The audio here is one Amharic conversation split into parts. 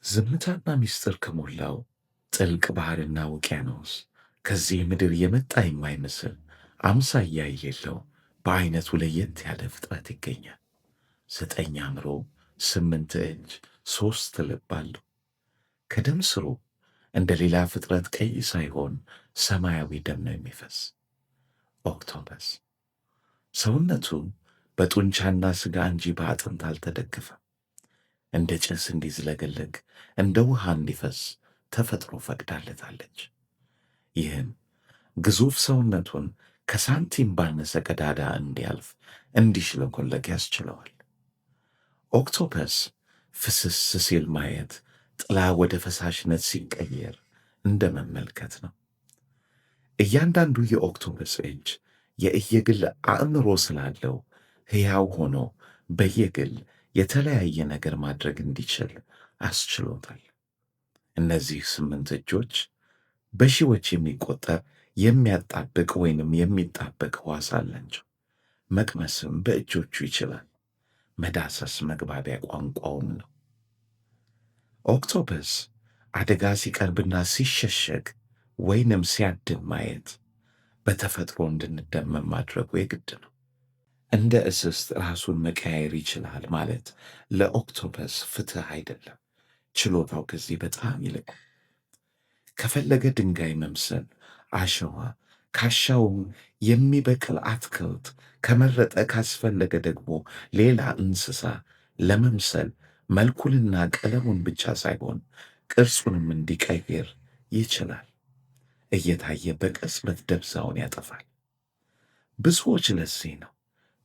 ዝምታና ምስጢር ከሞላው ጥልቅ ባህርና ውቅያኖስ ከዚህ ምድር የመጣ የማይመስል አምሳያ የሌለው በዐይነቱ ለየት ያለ ፍጥረት ይገኛል። 9 አእምሮ፣ 8 እጅ፣ 3 ልብ አለው። ከደም ስሩ እንደ ሌላ ፍጥረት ቀይ ሳይሆን ሰማያዊ ደም ነው የሚፈስ። ኦክቶፐስ ሰውነቱ በጡንቻና ሥጋ እንጂ በአጥንት አልተደገፈም። እንደ ጭስ እንዲዝለገለግ እንደ ውሃ እንዲፈስ ተፈጥሮ ፈቅዳለታለች። ይህም ግዙፍ ሰውነቱን ከሳንቲም ባነሰ ቀዳዳ እንዲያልፍ እንዲሽለኮለክ ያስችለዋል። ኦክቶፐስ ፍስስ ሲል ማየት ጥላ ወደ ፈሳሽነት ሲቀየር እንደ መመልከት ነው። እያንዳንዱ የኦክቶፐስ እጅ የእየግል አእምሮ ስላለው ሕያው ሆኖ በየግል የተለያየ ነገር ማድረግ እንዲችል አስችሎታል። እነዚህ 8 እጆች በሺዎች የሚቆጠር የሚያጣብቅ ወይንም የሚጣበቅ ሕዋስ አላቸው። መቅመስም በእጆቹ ይችላል። መዳሰስ መግባቢያ ቋንቋውም ነው። ኦክቶፐስ አደጋ ሲቀርብና ሲሸሸግ ወይንም ሲያድን ማየት በተፈጥሮ እንድንደመም ማድረጉ የግድ ነው። እንደ እስስት ራሱን መቀያየር ይችላል ማለት ለኦክቶፐስ ፍትሕ አይደለም። ችሎታው ከዚህ በጣም ይልቃል። ከፈለገ ድንጋይ መምሰል፣ አሸዋ፣ ካሻውም የሚበቅል አትክልት ከመረጠ፣ ካስፈለገ ደግሞ ሌላ እንስሳ ለመምሰል መልኩንና ቀለሙን ብቻ ሳይሆን ቅርጹንም እንዲቀይር ይችላል። እየታየ በቅጽበት ደብዛውን ያጠፋል። ብዙዎች ለዚህ ነው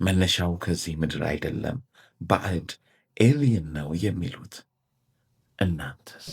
መነሻው ከዚህ ምድር አይደለም፣ ባዕድ ኤሊየን ነው የሚሉት። እናንተስ?